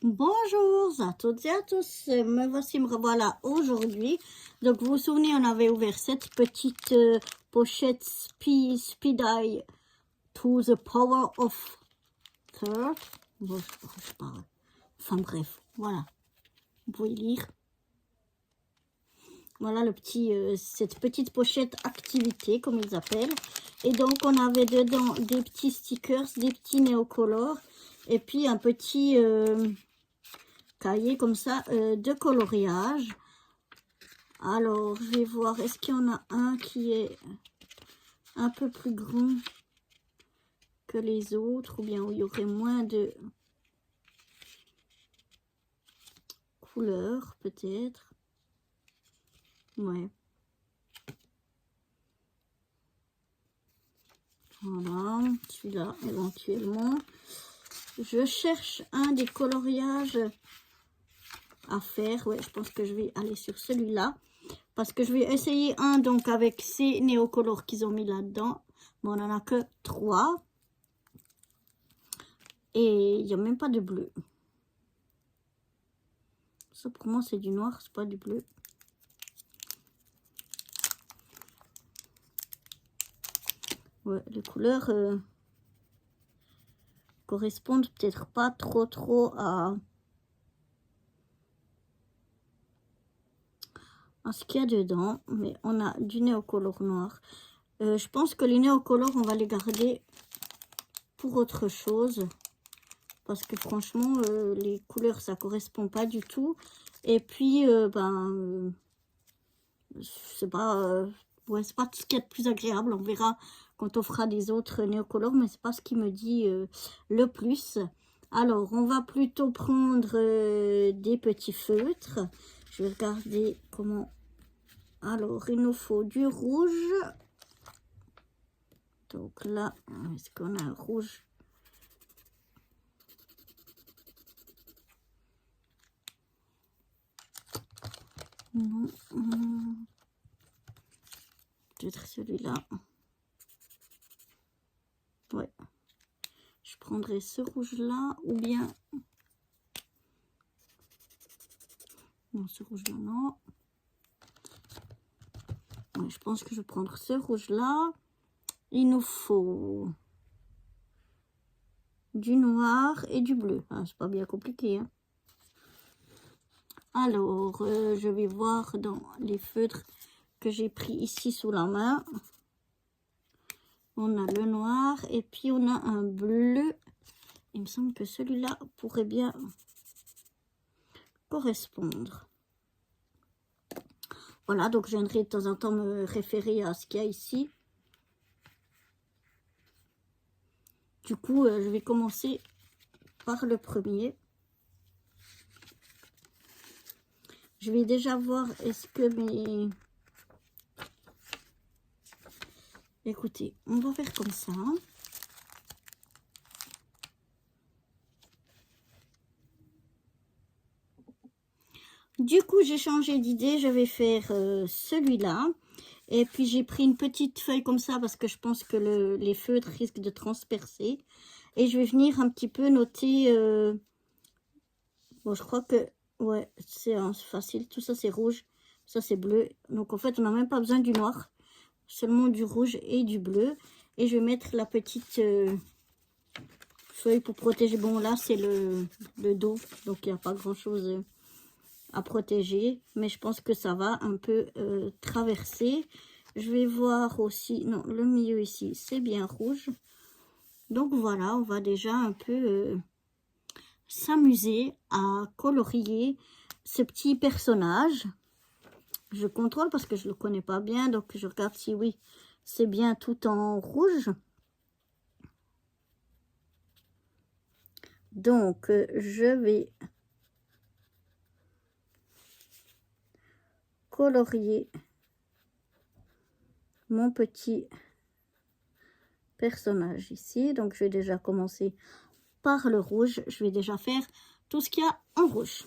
Bonjour à toutes et à tous, me revoilà aujourd'hui. Donc vous vous souvenez, on avait ouvert cette petite pochette Speed Eye to the Power of Third. Bon, je parle. Enfin bref, voilà. Vous pouvez lire. Voilà cette petite pochette activité, comme ils appellent. Et donc on avait dedans des petits stickers, des petits néocolores. Et puis un petit... cahier comme ça de coloriage. Alors je vais voir, est-ce qu'il y en a un qui est un peu plus grand que les autres, ou bien où il y aurait moins de couleurs peut-être. Ouais, voilà, celui-là éventuellement. Je cherche un des coloriages à faire. Ouais, je pense que je vais aller sur celui-là, parce que je vais essayer un donc avec ces néocolores qu'ils ont mis là-dedans. Mais on en a que 3 et il n'y a même pas de bleu. Ça pour moi c'est du noir, c'est pas du bleu. Ouais, les couleurs correspondent peut-être pas trop à ce qu'il y a dedans, mais on a du néocolore noir. Je pense que les néocolores on va les garder pour autre chose, parce que franchement les couleurs ça correspond pas du tout. Et puis c'est pas ouais, c'est pas ce qu'il y a de plus agréable. On verra quand on fera des autres néocolores, mais c'est pas ce qui me dit le plus. Alors on va plutôt prendre des petits feutres. Je vais regarder comment. Alors il nous faut du rouge. Donc là, est-ce qu'on a un rouge? Non. Peut-être celui-là. Ouais. Je prendrai ce rouge-là, ou bien... Non, ce rouge-là, non. Ouais, je pense que je vais prendre ce rouge-là. Il nous faut du noir et du bleu. Ah, c'est pas bien compliqué, hein. Alors, je vais voir dans les feutres que j'ai pris ici sous la main. On a le noir et puis on a un bleu. Il me semble que celui-là pourrait bien correspondre. Voilà, donc je viendrai de temps en temps me référer à ce qu'il y a ici. Du coup, je vais commencer par le premier. Je vais déjà voir est-ce que mes... Écoutez, on va faire comme ça. Du coup, j'ai changé d'idée. Je vais faire celui-là. Et puis, j'ai pris une petite feuille comme ça parce que je pense que les feutres risquent de transpercer. Et je vais venir un petit peu noter... Bon, je crois que... Ouais, c'est facile. Tout ça, c'est rouge. Ça, c'est bleu. Donc, en fait, on n'a même pas besoin du noir. Seulement du rouge et du bleu. Et je vais mettre la petite feuille pour protéger. Bon, là, c'est le dos. Donc, il n'y a pas grand-chose à protéger. Mais je pense que ça va un peu traverser. Je vais voir aussi... Non, le milieu ici, c'est bien rouge. Donc, voilà, on va déjà un peu... s'amuser à colorier ce petit personnage. Je contrôle parce que je le connais pas bien, donc je regarde si oui, c'est bien tout en rouge. Donc, je vais colorier mon petit personnage ici. Donc, je vais déjà commencer par le rouge. Je vais déjà faire tout ce qu'il y a en rouge.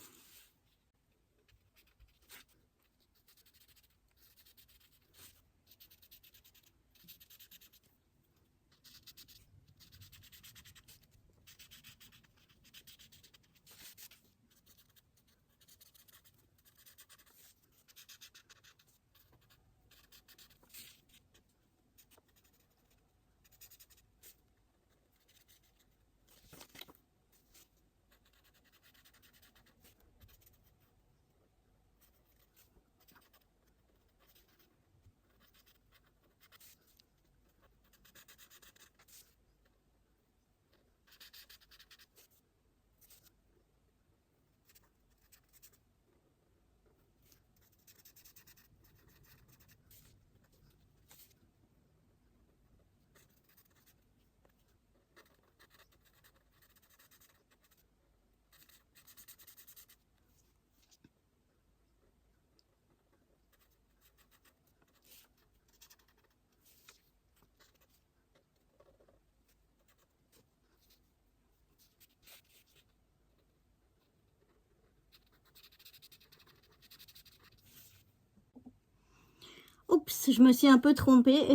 Oups, je me suis un peu trompée.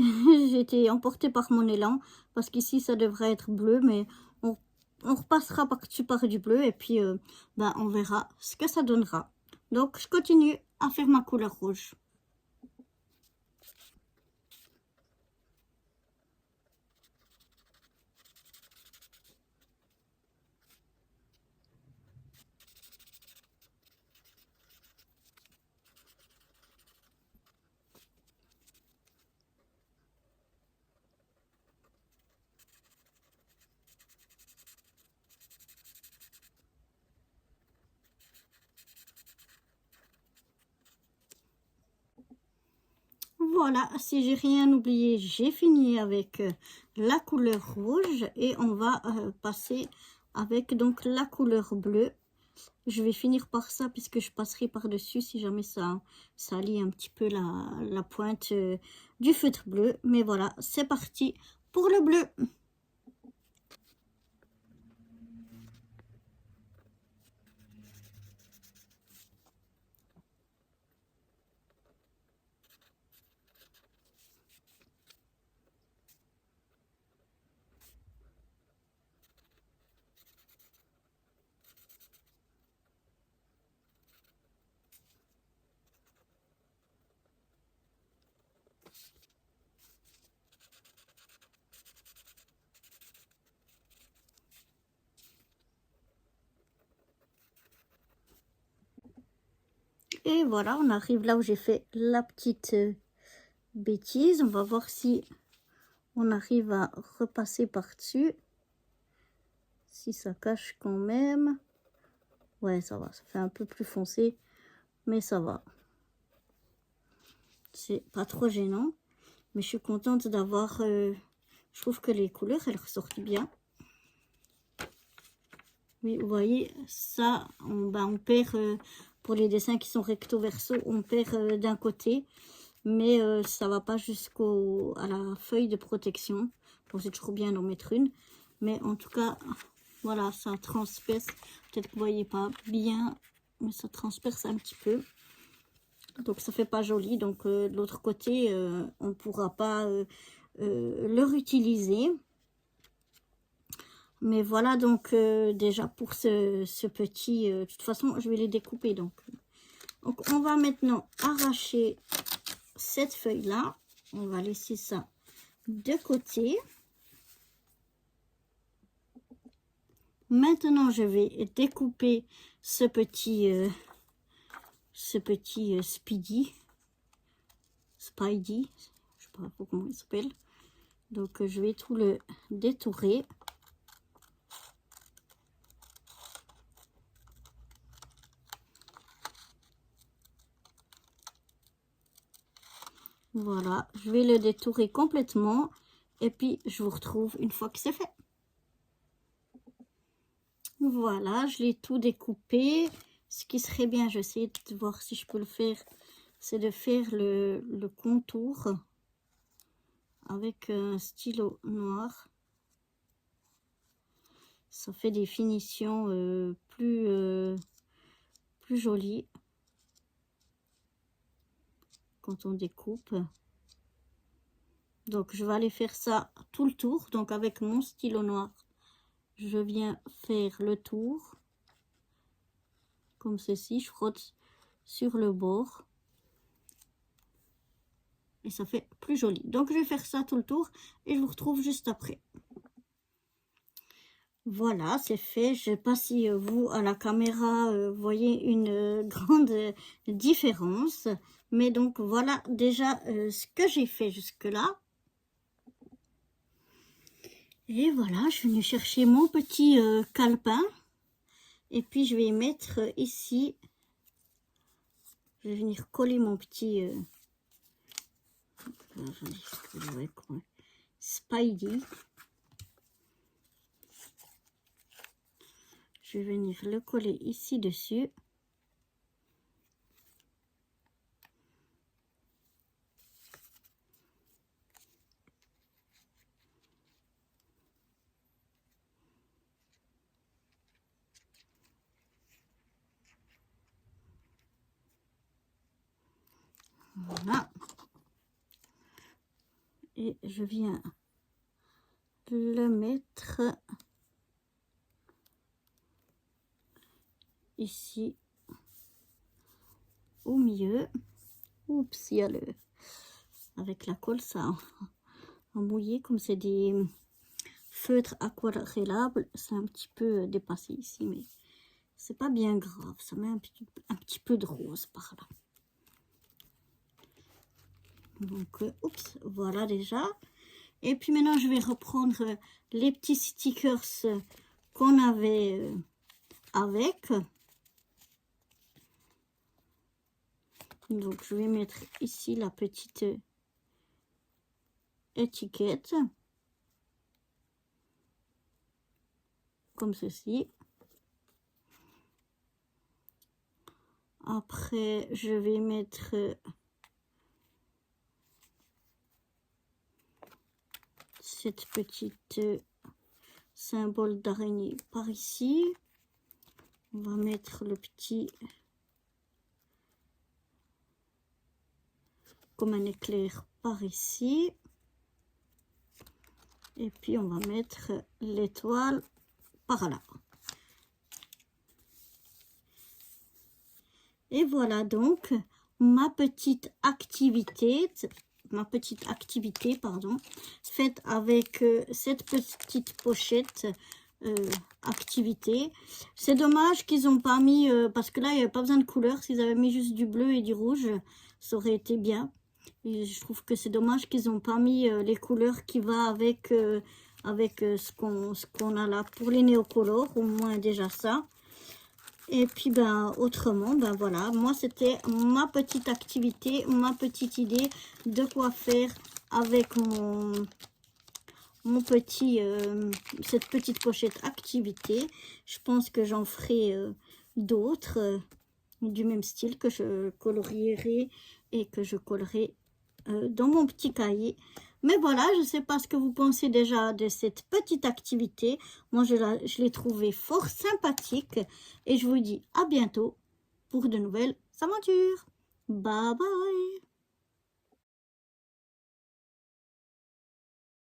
J'ai été emportée par mon élan. Parce qu'ici, ça devrait être bleu. Mais on repassera par-dessus par du bleu. Et puis, ben, on verra ce que ça donnera. Donc, je continue à faire ma couleur rouge. Voilà, si j'ai rien oublié, j'ai fini avec la couleur rouge et on va passer avec donc la couleur bleue. Je vais finir par ça puisque je passerai par-dessus si jamais ça salit un petit peu la pointe du feutre bleu. Mais voilà, c'est parti pour le bleu. Et voilà, on arrive là où j'ai fait la petite bêtise. On va voir si on arrive à repasser par-dessus. Si ça cache quand même. Ouais, ça va, ça fait un peu plus foncé, mais ça va. C'est pas trop gênant, mais je suis contente d'avoir... je trouve que les couleurs, elles ressortent bien. Oui, vous voyez, ça, on perd, pour les dessins qui sont recto verso, on perd d'un côté, mais ça va pas à la feuille de protection. Bon, c'est toujours bien d'en mettre une, mais en tout cas, voilà, ça transperce. Peut-être que vous voyez pas bien, mais ça transperce un petit peu. Donc ça fait pas joli. Donc de l'autre côté, on pourra pas le réutiliser. Mais voilà donc déjà pour ce petit... de toute façon, je vais les découper. Donc on va maintenant arracher cette feuille-là. On va laisser ça de côté. Maintenant, je vais découper ce petit Spidey, je sais pas comment il s'appelle. Donc, je vais tout le détourer. Voilà, je vais le détourer complètement. Et puis, je vous retrouve une fois que c'est fait. Voilà, je l'ai tout découpé. Ce qui serait bien, j'essaie de voir si je peux le faire, c'est de faire le contour avec un stylo noir. Ça fait des finitions plus jolies quand on découpe. Donc, je vais aller faire ça tout le tour. Donc, avec mon stylo noir, je viens faire le tour. Comme ceci, je frotte sur le bord. Et ça fait plus joli. Donc, je vais faire ça tout le tour et je vous retrouve juste après. Voilà, c'est fait. Je ne sais pas si vous, à la caméra, voyez une grande différence. Mais donc, voilà déjà ce que j'ai fait jusque-là. Et voilà, je suis venue chercher mon petit calepin. Et puis, je vais mettre ici. Je vais venir coller mon petit Spidey. Je vais venir le coller ici dessus. Voilà. Et je viens le mettre ici au milieu. Oups, il y a le... Avec la colle, ça a mouillé. Comme c'est des feutres aquarellables, c'est un petit peu dépassé ici, mais c'est pas bien grave. Ça met un petit peu de rose par là. Donc, oups, voilà déjà. Et puis maintenant, je vais reprendre les petits stickers qu'on avait avec. Donc, je vais mettre ici la petite étiquette. Comme ceci. Après, je vais mettre cette petite symbole d'araignée par ici. On va mettre le petit comme un éclair par ici. Et puis on va mettre l'étoile par là. Et voilà donc ma petite activité, pardon, faite avec cette petite pochette activité. C'est dommage qu'ils n'ont pas mis, parce que là il n'y avait pas besoin de couleur, s'ils avaient mis juste du bleu et du rouge, ça aurait été bien. Et je trouve que c'est dommage qu'ils n'ont pas mis les couleurs qui va avec, ce qu'on a là pour les néocolores, au moins déjà ça. Et puis ben autrement, ben voilà, moi c'était ma petite activité, ma petite idée de quoi faire avec mon petit, cette petite pochette activité. Je pense que j'en ferai d'autres du même style que je colorierai et que je collerai dans mon petit cahier. Mais voilà, je ne sais pas ce que vous pensez déjà de cette petite activité. Moi, je l'ai trouvée fort sympathique. Et je vous dis à bientôt pour de nouvelles aventures. Bye bye!